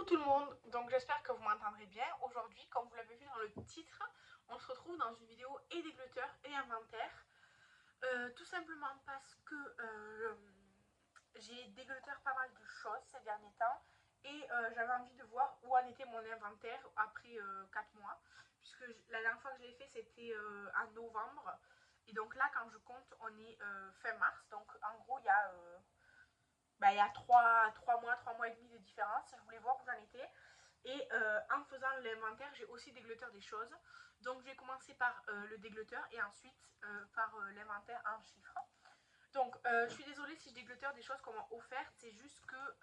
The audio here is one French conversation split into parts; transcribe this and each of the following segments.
tout le monde, donc j'espère que vous m'entendrez bien. Aujourd'hui, comme vous l'avez vu dans le titre, on se retrouve dans une vidéo et dégluteur et inventaire. Tout simplement parce que j'ai dégluteur pas mal de choses ces derniers temps et j'avais envie de voir où en était mon inventaire après 4 mois. Puisque la dernière fois que je l'ai fait, c'était en novembre. Et donc là, quand je compte, on est fin mars. Donc en gros, il y a 3 mois et demi de différence. Je voulais voir où j'en étais. Et en faisant l'inventaire, j'ai aussi dégluteur des choses. Donc je vais commencer par le dégluteur et ensuite par l'inventaire en chiffres. Donc je suis désolée si je dégluteur des choses qu'on m'a offertes. C'est juste que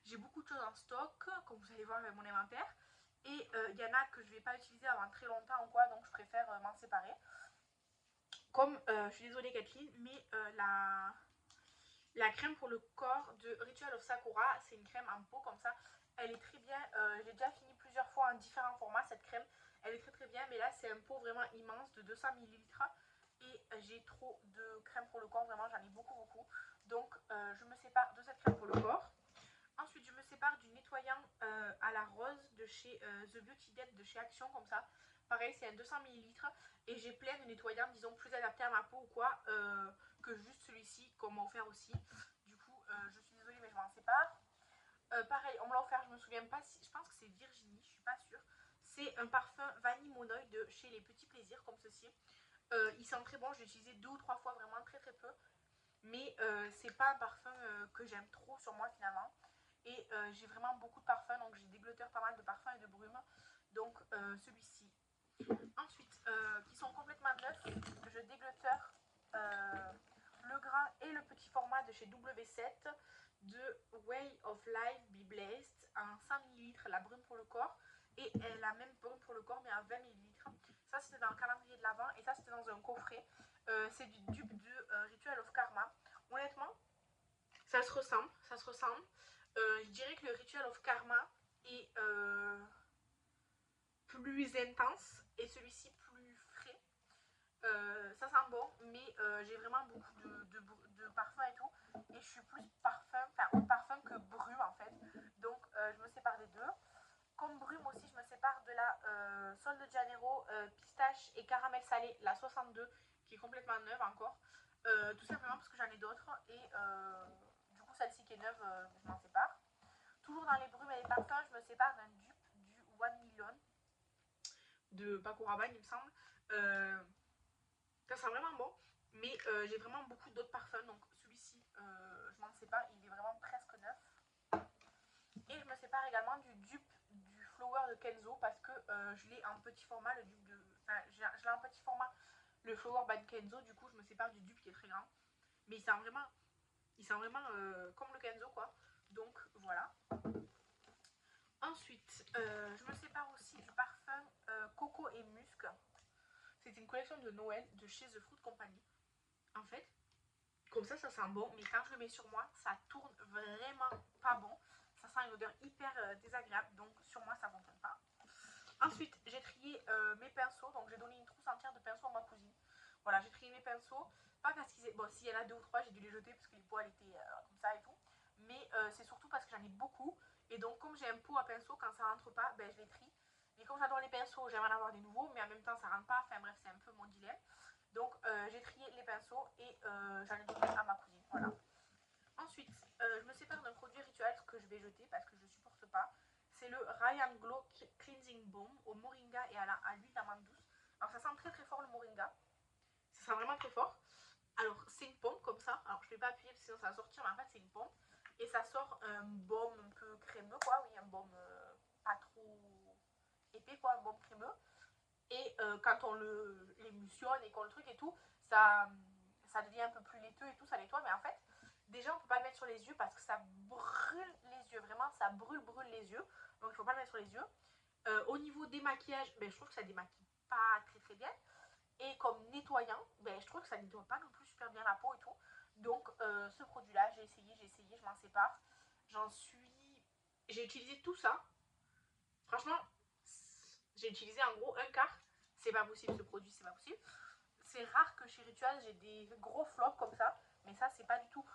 j'ai beaucoup de choses en stock, comme vous allez voir avec mon inventaire. Et il y en a que je ne vais pas utiliser avant très longtemps ou quoi, donc je préfère m'en séparer. Comme, je suis désolée Kathleen, mais la crème pour le corps de Ritual of Sakura, c'est une crème en pot comme ça. Elle est très bien. J'ai déjà fini plusieurs fois en différents formats cette crème. Elle est très très bien, mais là c'est un pot vraiment immense de 200 millilitres. Et j'ai trop de crème pour le corps, vraiment j'en ai beaucoup beaucoup. Donc je me sépare de cette crème pour le corps. Ensuite je me sépare du nettoyant à la rose de chez The Beauty Depth de chez Action comme ça. Pareil, c'est un 200 millilitres et j'ai plein de nettoyants, disons, plus adaptés à ma peau ou quoi, que juste celui-ci qu'on m'a offert aussi. Du coup, je suis désolée, mais je m'en sépare. Pareil, on me l'a offert, je me souviens pas si. Je pense que c'est Virginie, je suis pas sûre. C'est un parfum Vanille Monoï de chez Les Petits Plaisirs, comme ceci. Il sent très bon, je l'ai utilisé 2 ou 3 fois, vraiment très très peu. Mais c'est pas un parfum que j'aime trop sur moi finalement. Et j'ai vraiment beaucoup de parfums, donc j'ai des glotteurs, pas mal de parfums et de brumes. Donc celui-ci. Ensuite, qui sont complètement neufs, je dégluteur le grand et le petit format de chez W7 de Way of Life Be Blessed en 100 ml, la brume pour le corps, et la même brume pour le corps mais en 20 ml. Ça c'était dans le calendrier de l'Avent et ça c'était dans un coffret. C'est du dupe de Ritual of Karma. Honnêtement, ça se ressemble, ça se ressemble. Je dirais que le Ritual of Karma est plus intense et celui-ci plus frais. Ça sent bon, mais j'ai vraiment beaucoup de parfums et tout. Et je suis plus parfum que brume en fait. Donc je me sépare des deux. Comme brume aussi, je me sépare de la Sol de Janeiro pistache et caramel salé, la 62, qui est complètement neuve encore. Tout simplement parce que j'en ai d'autres. Et du coup, celle-ci qui est neuve, je m'en sépare. Toujours dans les brumes et les parfums, je me sépare d'un dupe du One Million de Paco Rabanne, il me semble. Ça sent vraiment bon, mais j'ai vraiment beaucoup d'autres parfums. Donc celui-ci, je m'en sépare, il est vraiment presque neuf. Et je me sépare également du dupe du Flower de Kenzo parce que je l'ai en petit format, le dupe de. Enfin, je l'ai en petit format, le Flower by Kenzo. Du coup, je me sépare du dupe qui est très grand. Mais il sent vraiment comme le Kenzo, quoi. Donc voilà. Ensuite, je me sépare aussi du parfum Coco et Musc. C'est une collection de Noël de chez The Fruit Company. En fait, comme ça sent bon, mais quand je le mets sur moi, ça tourne vraiment pas bon. Ça sent une odeur hyper désagréable, donc sur moi, ça ne fonctionne pas. Ensuite, j'ai trié mes pinceaux, donc j'ai donné une trousse entière de pinceaux à ma cousine. Voilà, j'ai trié mes pinceaux, pas parce qu'ils... Bon, s'il y en a 2 ou 3, j'ai dû les jeter parce que les poils étaient comme ça et tout. Mais c'est surtout parce que j'en ai beaucoup. Et donc, comme j'ai un pot à pinceau, quand ça rentre pas, ben, je les trie. Mais comme j'adore les pinceaux, j'aimerais en avoir des nouveaux, mais en même temps, ça rentre pas. Enfin bref, c'est un peu mon dilemme. Donc, j'ai trié les pinceaux et j'en ai donné à ma cousine. Voilà. Ensuite, je me sépare d'un produit rituel que je vais jeter parce que je ne supporte pas. C'est le Ryan Glow Cleansing Balm au moringa et à l'huile d'amande douce. Alors, ça sent très très fort le moringa. Ça sent vraiment très fort. Alors, c'est une pompe comme ça. Alors, je ne vais pas appuyer parce que sinon ça va sortir, mais en fait, c'est une pompe. Et ça sort un baume un peu crémeux, quoi. Oui, un baume pas trop épais, quoi. Un baume crémeux. Et quand on l'émulsionne et qu'on le truc et tout, ça devient un peu plus laiteux et tout, ça nettoie. Mais en fait, déjà, on ne peut pas le mettre sur les yeux parce que ça brûle les yeux. Vraiment, ça brûle les yeux. Donc, il ne faut pas le mettre sur les yeux. Au niveau démaquillage, ben, je trouve que ça démaquille pas très très bien. Et comme nettoyant, ben, je trouve que ça ne nettoie pas non plus super bien la peau et tout. Donc, ce produit-là, j'ai essayé, je m'en sépare. J'ai utilisé tout ça. Franchement, j'ai utilisé en gros un quart. C'est pas possible ce produit, c'est pas possible. C'est rare que chez Ritual j'ai des gros flops comme ça. Mais ça, c'est pas du tout.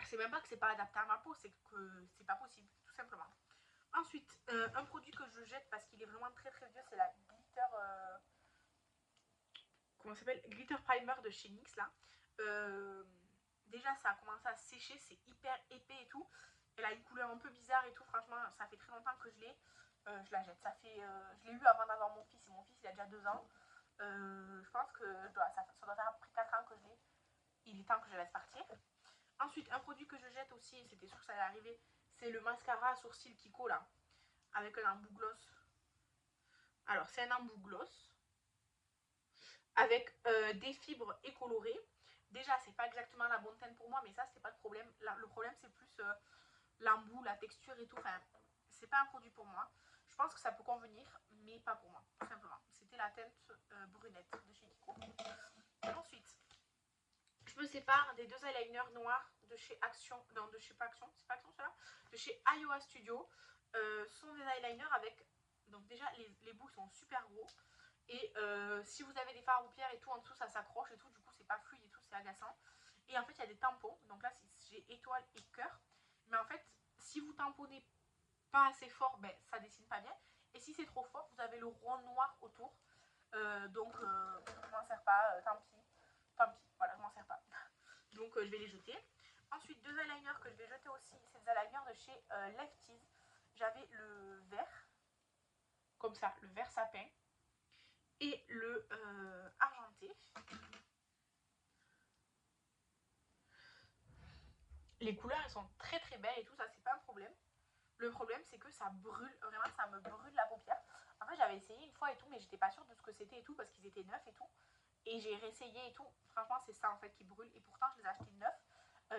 C'est même pas que c'est pas adapté à ma peau, c'est que c'est pas possible, tout simplement. Un produit que je jette parce qu'il est vraiment très très vieux, c'est la glitter... comment ça s'appelle, glitter primer de chez NYX là. Déjà ça a commencé à sécher, c'est hyper épais et tout. Elle a une couleur un peu bizarre et tout, franchement ça fait très longtemps que je l'ai. Je la jette, ça fait, je l'ai eu avant d'avoir mon fils et mon fils il a déjà 2 ans. Je pense que ça doit faire après 4 ans que je l'ai. Il est temps que je la laisse partir. Ensuite un produit que je jette aussi, c'était sûr que ça allait arriver, c'est le mascara sourcil Kiko là, avec un embout gloss. Alors c'est un embout gloss avec des fibres écolorées. Déjà, c'est pas exactement la bonne teinte pour moi, mais ça, c'est pas le problème. Le problème, c'est plus l'embout, la texture et tout. Enfin, c'est pas un produit pour moi. Je pense que ça peut convenir, mais pas pour moi, tout simplement. C'était la teinte brunette de chez Kiko. Ensuite, je me sépare des 2 eyeliners noirs de chez Action. Non, de chez pas Action, c'est pas Action cela, de chez Iowa Studio. Ce sont des eyeliners avec. Donc, déjà, les bouts sont super gros. Et si vous avez des fards à paupières et tout en dessous, ça s'accroche et tout, du coup c'est pas fluide et tout, c'est agaçant. Et en fait il y a des tampons, donc là j'ai étoile et cœur. Mais en fait, si vous tamponnez pas assez fort, ben ça dessine pas bien. Et si c'est trop fort, vous avez le rond noir autour. Donc je m'en sers pas, tant pis. Tant pis, voilà, je m'en sers pas. Donc je vais les jeter. Ensuite, 2 eyeliners que je vais jeter aussi, c'est des eyeliners de chez Lefties. J'avais le vert, comme ça, le vert sapin. Et le argenté. Les couleurs elles sont très très belles et tout, ça c'est pas un problème. Le problème c'est que ça brûle, vraiment ça me brûle la paupière. En fait j'avais essayé une fois et tout, mais j'étais pas sûre de ce que c'était et tout parce qu'ils étaient neufs et tout. Et j'ai réessayé et tout, franchement c'est ça en fait qui brûle. Et pourtant je les ai achetés neufs.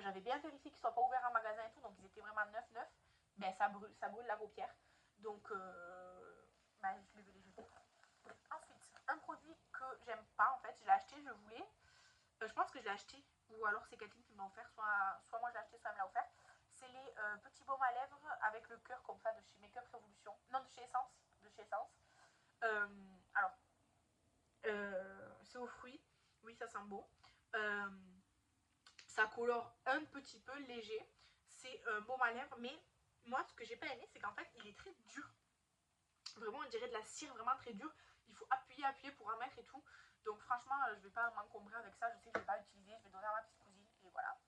J'avais bien vérifié qu'ils soient pas ouverts en magasin et tout, donc ils étaient vraiment neufs. Ben ça brûle la paupière. Donc ben, je vais les jeter. Ensuite, un produit que j'aime pas en fait, je l'ai acheté, je voulais. Je pense que je l'ai acheté, ou alors c'est quelqu'un qui me l'a offert, soit moi je l'ai acheté, soit elle me l'a offert. C'est les petits baumes à lèvres avec le cœur comme ça de chez Make Up Révolution. Non, de chez Essence. De chez Essence. Euh, alors, c'est aux fruits. Oui, ça sent bon. Euh, Ça colore un petit peu léger. C'est baume à lèvres, mais moi ce que j'ai pas aimé, c'est qu'en fait il est très dur. Vraiment, on dirait de la cire vraiment très dure. Il faut appuyer pour en mettre et tout. Donc franchement, je vais pas m'encombrer avec ça. Je sais que je vais pas l'utiliser. Je vais donner à ma petite cousine et voilà.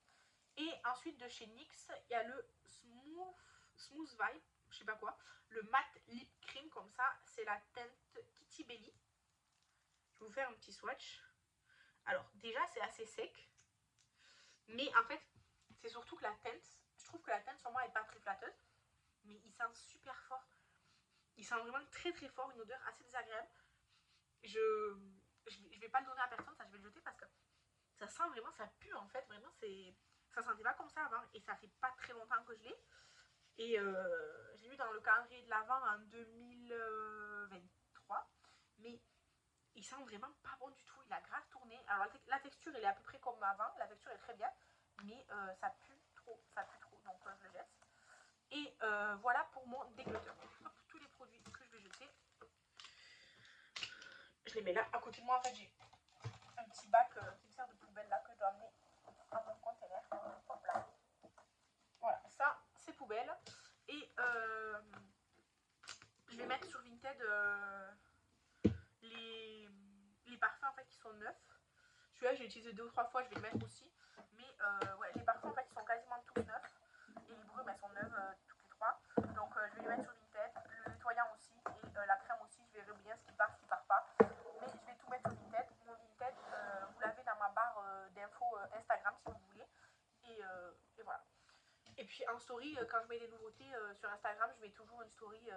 Et ensuite de chez NYX, il y a le Smooth Vibe, je sais pas quoi. Le matte lip cream comme ça. C'est la teinte Kitty Belly. Je vais vous faire un petit swatch. Alors déjà c'est assez sec. Mais en fait, c'est surtout que la teinte, je trouve que la teinte sur moi est pas très flatteuse. Mais il sent super fort. Il sent vraiment très très fort, une odeur assez désagréable. Je vais pas le donner à personne, ça je vais le jeter parce que ça sent vraiment, ça pue en fait, vraiment c'est, ça sentait pas comme ça avant et ça fait pas très longtemps que je l'ai. Et je l'ai eu dans le calendrier de l'Avent en 2023, mais il sent vraiment pas bon du tout, il a grave tourné. Alors la texture elle est à peu près comme avant, la texture est très bien, mais ça pue trop, donc je le jette. Et voilà pour mon déglotteur. Tous les produits que je vais jeter. Je les mets là à côté de moi. En fait, j'ai un petit bac qui me sert de poubelle là que je dois amener à mon conteneur. Hop là. Voilà, ça c'est poubelle. Et je vais mettre sur Vinted les parfums en fait qui sont neufs. Celui-là j'ai utilisé 2 ou 3 fois, je vais le mettre aussi. Mais ouais, les parfums en fait ils sont quasiment tous neufs. Et les brumes elles sont neuves toutes les 3. Donc je vais les mettre sur Vinted. Le nettoyant aussi et la crème aussi, je verrai bien ce qui part pas. Mais je vais tout mettre sur Vinted. Mon Vinted, vous l'avez dans ma barre d'infos Instagram si vous voulez. Et voilà. Et puis en story, quand je mets des nouveautés sur Instagram, je mets toujours une story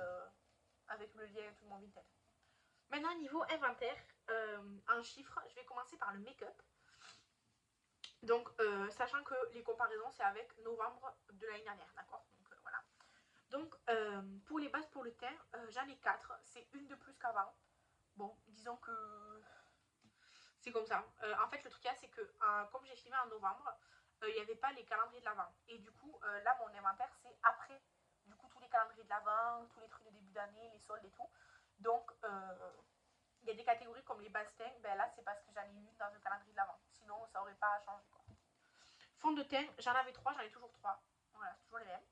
avec le lien et tout mon Vinted. Maintenant, niveau inventaire, en chiffres, je vais commencer par le make-up. Donc, sachant que les comparaisons, c'est avec novembre de l'année dernière, d'accord. Donc, voilà. Donc, pour les bases pour le teint, j'en ai 4. C'est une de plus qu'avant. Bon, disons que c'est comme ça. En fait, le truc, c'est que comme j'ai filmé en novembre, il n'y avait pas les calendriers de l'Avent. Et du coup, là, mon inventaire, c'est après, du coup, tous les calendriers de l'Avent, tous les trucs de début d'année, les soldes et tout. Donc, il y a des catégories comme les bastings, ben là, c'est parce que j'en ai eu dans le calendrier de l'Avent. Sinon, ça n'aurait pas changé, quoi. Fond de teint, j'en avais 3, j'en ai toujours 3. Voilà, c'est toujours les mêmes.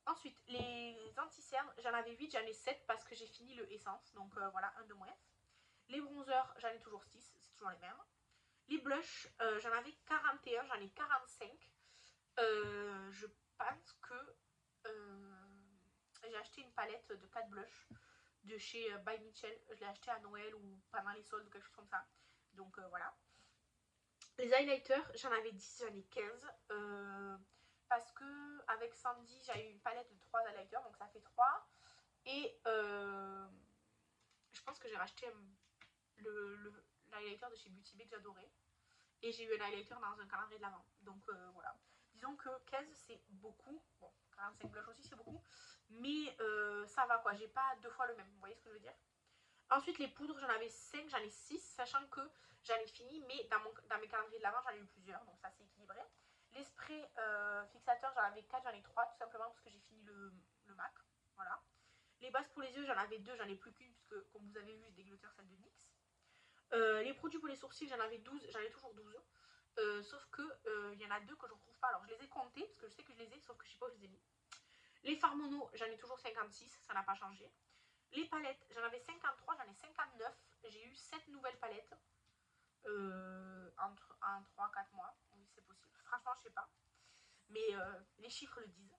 Ensuite, les anti-cernes, j'en avais 8, j'en ai 7 parce que j'ai fini le essence. Donc voilà, un de moins. Les bronzers, j'en ai toujours 6, c'est toujours les mêmes. Les blushs, j'en avais 41, j'en ai 45. Je pense que j'ai acheté une palette de 4 blushs de chez By Mitchell. Je l'ai acheté à Noël ou pendant les soldes ou quelque chose comme ça. Donc voilà. Les highlighters, j'en avais 10, j'en ai 15. Parce que avec Sandy, j'ai eu une palette de 3 highlighters, donc ça fait 3. Et je pense que j'ai racheté l'highlighter de chez Beauty Bay que j'adorais. Et j'ai eu un highlighter dans un calendrier de l'avant. Donc voilà. Disons que 15 c'est beaucoup. Bon, 45 blush aussi c'est beaucoup. Mais ça va quoi. J'ai pas 2 fois le même. Vous voyez ce que je veux dire? Ensuite, les poudres, j'en avais 5, j'en ai 6, sachant que j'en ai fini, mais dans mes calendriers de l'avant, j'en ai eu plusieurs, donc ça c'est équilibré. Les sprays fixateurs, j'en avais 4, j'en ai 3, tout simplement parce que j'ai fini le MAC. Voilà. Les bases pour les yeux, j'en avais 2, j'en ai plus qu'une, puisque comme vous avez vu, j'ai dégluteur celle de NYX. Les produits pour les sourcils, j'en avais 12, j'en ai toujours 12. Sauf que il y en a 2 que je ne retrouve pas. Alors je les ai comptés, parce que je sais que je les ai, sauf que je ne sais pas où je les ai mis. Les fards mono, j'en ai toujours 56, ça n'a pas changé. Les palettes, j'en avais 53, j'en ai 59. J'ai eu 7 nouvelles palettes en 3-4 mois. Oui, c'est possible. Franchement, je sais pas. Mais les chiffres le disent.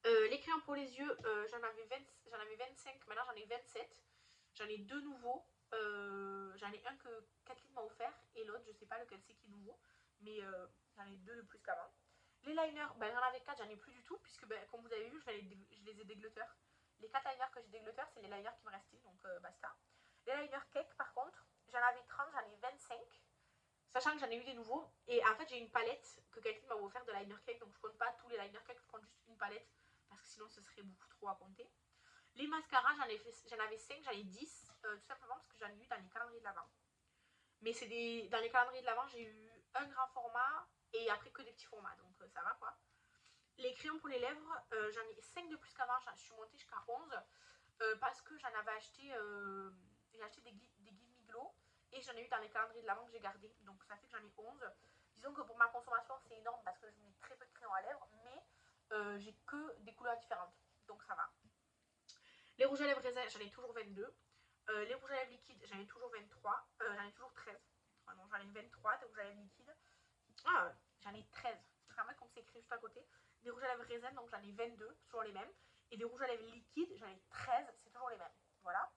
Les crayons pour les yeux, j'en avais 25, maintenant j'en ai 27. J'en ai 2 nouveaux. J'en ai un que Kathleen m'a offert et l'autre, je sais pas lequel c'est qui est nouveau. Mais j'en ai 2 de plus qu'avant. Les liners, ben, j'en avais 4, j'en ai plus du tout, puisque ben, comme vous avez vu, je les ai déglutteurs. Les 4 liners que j'ai déglutteurs, c'est les liners qui me restaient, donc basta. Les liners cake, par contre, j'en avais 30, j'en ai 25. Sachant que j'en ai eu des nouveaux. Et en fait, j'ai une palette que quelqu'un m'a offert de liner cake, donc je compte pas tous les liner cake, je compte juste une palette, parce que sinon ce serait beaucoup trop à compter. Les mascaras, j'en avais 5, j'en ai 10, tout simplement parce que j'en ai eu dans les calendriers de l'avant. Mais dans les calendriers de l'avant, j'ai eu un grand format et après que des petits formats, donc ça va quoi. Les crayons pour les lèvres, j'en ai 5 de plus qu'avant, je suis montée jusqu'à 11 parce que j'en avais acheté, j'ai acheté des Give Me Glow et j'en ai eu dans les calendriers de l'avant que j'ai gardé, donc ça fait que j'en ai 11. Disons que pour ma consommation, c'est énorme parce que je mets très peu de crayons à lèvres, mais j'ai que des couleurs différentes, donc ça va. Les rouges à lèvres raisin, j'en ai toujours 22. Les rouges à lèvres liquides, j'en ai toujours 23. J'en ai toujours 13. Ah non, j'en ai 23 des rouges à lèvres liquides. Ah, j'en ai 13. C'est très mal comme c'est écrit juste à côté. Des rouges à lèvres raisin, donc j'en ai 22, toujours les mêmes. Et des rouges à lèvres liquides, j'en ai 13, c'est toujours les mêmes. Voilà.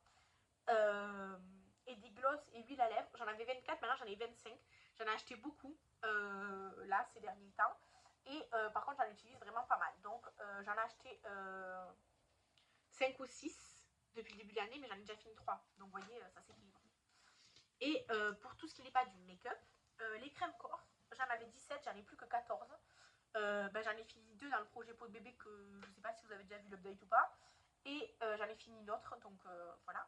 Et des gloss et huile à lèvres, j'en avais 24, maintenant j'en ai 25. J'en ai acheté beaucoup là ces derniers temps. Et par contre, j'en utilise vraiment pas mal. Donc j'en ai acheté 5 ou 6 depuis le début de l'année, mais j'en ai déjà fini 3. Donc vous voyez, ça s'équilibre. Et pour tout ce qui n'est pas du make-up, les crèmes corps, j'en avais 17, j'en ai plus que 14. Ben, j'en ai fini 2 dans le projet peau de bébé que je ne sais pas si vous avez déjà vu l'update ou pas. Et j'en ai fini une autre, donc voilà.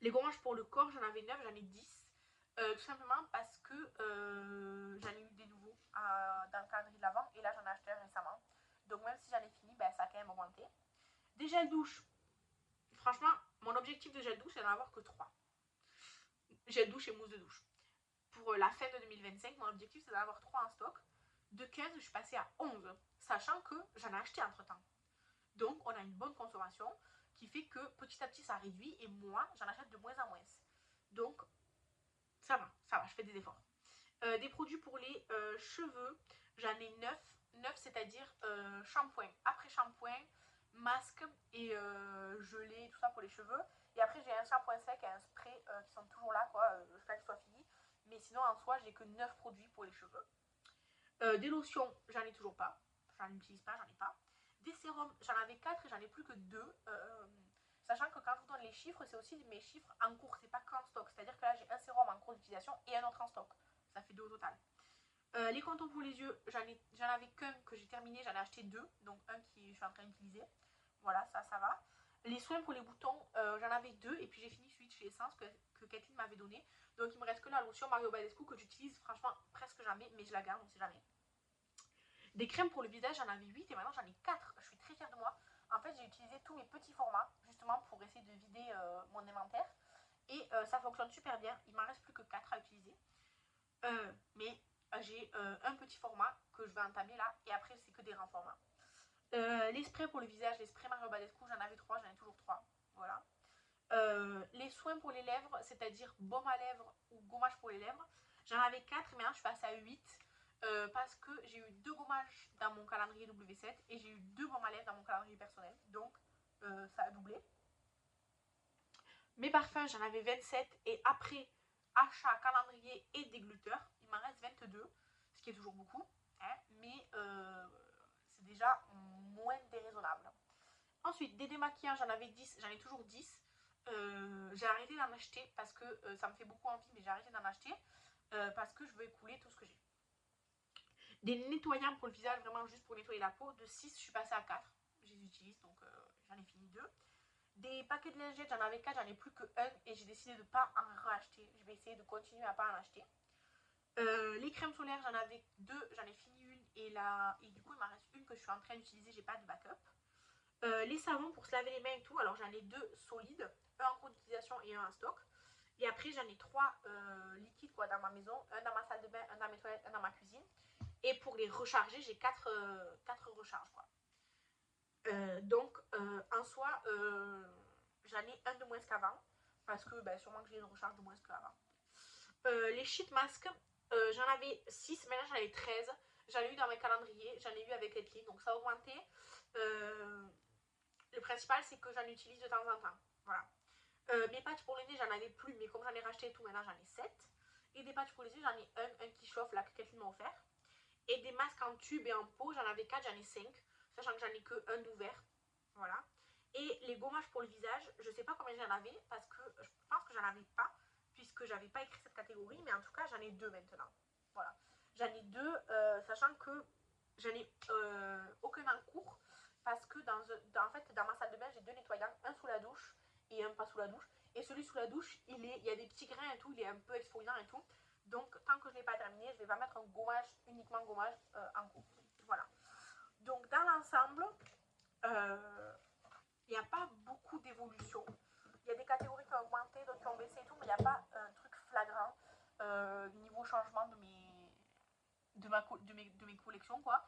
Les gommages pour le corps, j'en avais 9, j'en ai 10. Tout simplement parce que j'en ai eu des nouveaux dans le calendrier de l'avant. Et là, j'en ai acheté un récemment. Donc même si j'en ai fini, ben, ça a quand même augmenté. Des gels douche. Franchement, mon objectif de gel douche, c'est d'en avoir que 3. Gel douche et mousse de douche. Pour la fin de 2025, mon objectif, c'est d'en avoir 3 en stock. De 15, je suis passée à 11, sachant que j'en ai acheté entre temps. Donc, on a une bonne consommation qui fait que petit à petit, ça réduit et moi, j'en achète de moins en moins. Donc, ça va, je fais des efforts. Des produits pour les cheveux, j'en ai 9. 9, c'est-à-dire shampoing. Après shampoing, masque et gelée, tout ça pour les cheveux. Et après, j'ai un shampoing sec et un spray qui sont toujours là, quoi, jusqu'à ce que soit fini. Mais sinon, en soi, j'ai que 9 produits pour les cheveux. Des lotions, j'en ai toujours pas. J'en utilise pas, j'en ai pas. Des sérums, j'en avais 4 et j'en ai plus que 2. Sachant que quand je vous donne les chiffres, c'est aussi mes chiffres en cours, c'est pas qu'en stock. C'est-à-dire que là, j'ai un sérum en cours d'utilisation et un autre en stock. Ça fait 2 au total. Les contours pour les yeux, j'en avais qu'un que j'ai terminé, j'en ai acheté 2. Donc un qui je suis en train d'utiliser. Voilà, ça va. Les soins pour les boutons, j'en avais 2 et puis j'ai fini celui de chez Essence que Kathleen m'avait donné. Donc il me reste que la lotion Mario Badescu que j'utilise franchement presque jamais, mais je la garde, on sait jamais. Des crèmes pour le visage, j'en avais 8 et maintenant j'en ai 4. Je suis très fière de moi. En fait, j'ai utilisé tous mes petits formats justement pour essayer de vider mon inventaire. Et ça fonctionne super bien. Il m'en reste plus que 4 à utiliser. Mais j'ai un petit format que je vais entamer là. Et après, c'est que des grands formats. Les sprays pour le visage, les sprays Mario Badescu, j'en avais 3, j'en ai toujours 3. Voilà. Les soins pour les lèvres, c'est-à-dire baume à lèvres ou gommage pour les lèvres, j'en avais 4, mais là je suis passée à 8 parce que j'ai eu 2 gommages dans mon calendrier W7 et j'ai eu 2 baumes à lèvres dans mon calendrier personnel, donc ça a doublé. Mes parfums, j'en avais 27 et après achat, calendrier et dégluteur, il m'en reste 22, ce qui est toujours beaucoup, hein, mais c'est déjà moins déraisonnable. Ensuite, des démaquillants, j'en avais 10, j'en ai toujours 10. J'ai arrêté d'en acheter parce que ça me fait beaucoup envie, mais j'ai arrêté d'en acheter parce que je veux écouler tout ce que j'ai. Des nettoyants pour le visage, vraiment juste pour nettoyer la peau, de 6, je suis passée à 4. Je les utilise, donc j'en ai fini 2. Des paquets de lingettes, j'en avais 4, j'en ai plus que 1 et j'ai décidé de ne pas en racheter. Je vais essayer de continuer à ne pas en acheter. Les crèmes solaires, j'en avais 2, j'en ai fini une et du coup il m'en reste une que je suis en train d'utiliser, j'ai pas de backup. Les savons pour se laver les mains et tout, alors j'en ai 2 solides, un en cours d'utilisation et un en stock. Et après j'en ai 3 liquides quoi, dans ma maison, un dans ma salle de bain, un dans mes toilettes, un dans ma cuisine. Et pour les recharger, j'ai 4 recharges quoi. Donc en soi, j'en ai un de moins qu'avant, parce que sûrement que j'ai une recharge de moins qu'avant. Les sheet masks, j'en avais 6, maintenant j'en avais 13. J'en ai eu dans mes calendriers, j'en ai eu avec Etly, donc ça a augmenté. Le principal, c'est que j'en utilise de temps en temps. Voilà. Mes patchs pour le nez, j'en avais plus, mais comme j'en ai racheté et tout, maintenant j'en ai 7. Et des patchs pour les yeux, j'en ai un qui chauffe, là, que quelqu'un m'a offert. Et des masques en tube et en pot, j'en avais 4, j'en ai 5. Sachant que j'en ai que un d'ouvert. Voilà. Et les gommages pour le visage, je sais pas combien j'en avais, parce que je pense que j'en avais pas, puisque j'avais pas écrit cette catégorie, mais en tout cas, j'en ai 2 maintenant. Voilà. J'en ai 2, sachant que j'en ai aucun en cours, parce que en fait, dans ma salle de bain, j'ai 2 nettoyants, un sous la douche et un pas sous la douche. Et celui sous la douche, il y a des petits grains et tout, il est un peu exfoliant et tout. Donc, tant que je ne l'ai pas terminé, je vais pas mettre un gommage, uniquement gommage en cours. Voilà. Donc, dans l'ensemble, il n'y a pas beaucoup d'évolution. Il y a des catégories qui ont augmenté, d'autres qui ont baissé et tout, mais il n'y a pas un truc flagrant niveau changement de mes collections, quoi.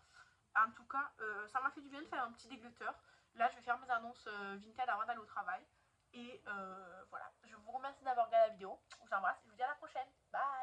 En tout cas, ça m'a fait du bien de faire un petit dégluteur. Là, je vais faire mes annonces Vinted avant d'aller au travail. Et voilà, je vous remercie d'avoir regardé la vidéo. Je vous embrasse et je vous dis à la prochaine. Bye!